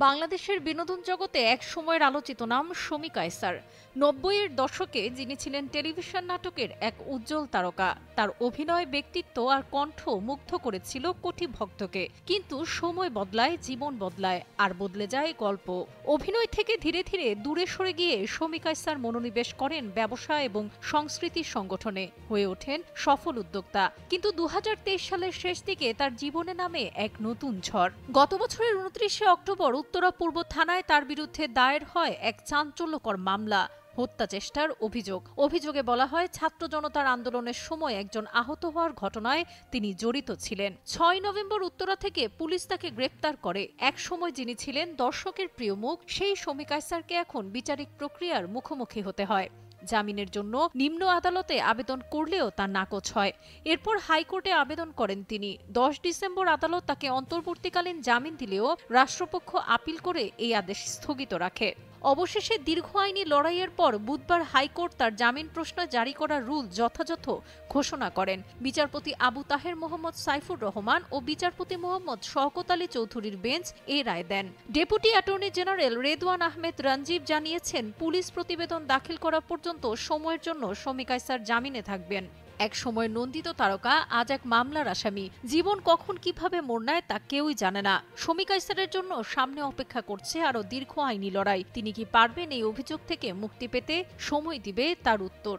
বাংলাদেশের বিনোদন জগতে এক সময়ের আলোচিত নাম শমী কায়সার। ৯০-এর দশকে যিনি ছিলেন টেলিভিশন নাটকের এক উজ্জ্বল তারকা। তার অভিনয়, ব্যক্তিত্ব আর কণ্ঠ মুগ্ধ করেছিল কোটি ভক্তকে। কিন্তু সময় বদলায়, জীবন বদলায়, আর বদলে যায় গল্প। অভিনয় থেকে ধীরে ধীরে দূরে সরে গিয়ে শমী কায়সার মনোনিবেশ করেন ব্যবসা এবং সংস্কৃতি সংগঠনে, হয়ে ওঠেন সফল উদ্যোক্তা। কিন্তু ২০২৩ সালের শেষ দিকে তার জীবনে নামে এক নতুন ঝড়। গত বছরের ২৯শে অক্টোবর উত্তরা পূর্ব থানায় তার বিরুদ্ধে দায়ের হয় এক চাঞ্চল্যকর মামলা, হত্যা চেষ্টার অভিযোগে বলা হয় ছাত্র জনতার আন্দোলনের সময় একজন আহত হওয়ার ঘটনায় তিনি জড়িত ছিলেন। ৬ নভেম্বর উত্তরা থেকে পুলিশ তাকে গ্রেপ্তার করে। এক সময় যিনি ছিলেন দর্শকের প্রিয় মুখ, সেই শমী কায়সারকে এখন বিচারিক প্রক্রিয়ার মুখোমুখি হতে হয়। জামিনের জন্য নিম্ন আদালতে আবেদন করলেও তা নাকচ হয়। এরপর হাইকোর্টে আবেদন করেন তিনি। ১০ ডিসেম্বর আদালত তাকে অন্তর্বর্তীকালীন জামিন দিলেও রাষ্ট্রপক্ষ আপিল করে এই আদেশ স্থগিত রাখে। অবশেষে দীর্ঘ আইনি লড়াইয়ের পর বুধবার হাইকোর্ট তার জামিন প্রশ্নে জারি করা রুল যথাযথ ঘোষণা করেন। বিচারপতি আবু তাহের মোহাম্মদ সাইফুর রহমান ও বিচারপতি মোহাম্মদ শওকত আলী চৌধুরীর বেঞ্চ এই রায় দেন। Deputy attorney general Redwan Ahmed Ranjib জানিয়েছেন, পুলিশ প্রতিবেদন দাখিল করা পর্যন্ত সময়ের জন্য শমী কায়সার জামিনে থাকবেন। এক সময় নন্দিত তারকা, আজ এক মামলার আসামি। জীবন কখন কিভাবে মোড় নেয় তা কেউই জানে না। শমী কায়সারের জন্য সামনে অপেক্ষা করছে আরও দীর্ঘ আইনি লড়াই। তিনি কি পারবেন এই অভিযোগ থেকে মুক্তি পেতে? সময় দিবে তার উত্তর।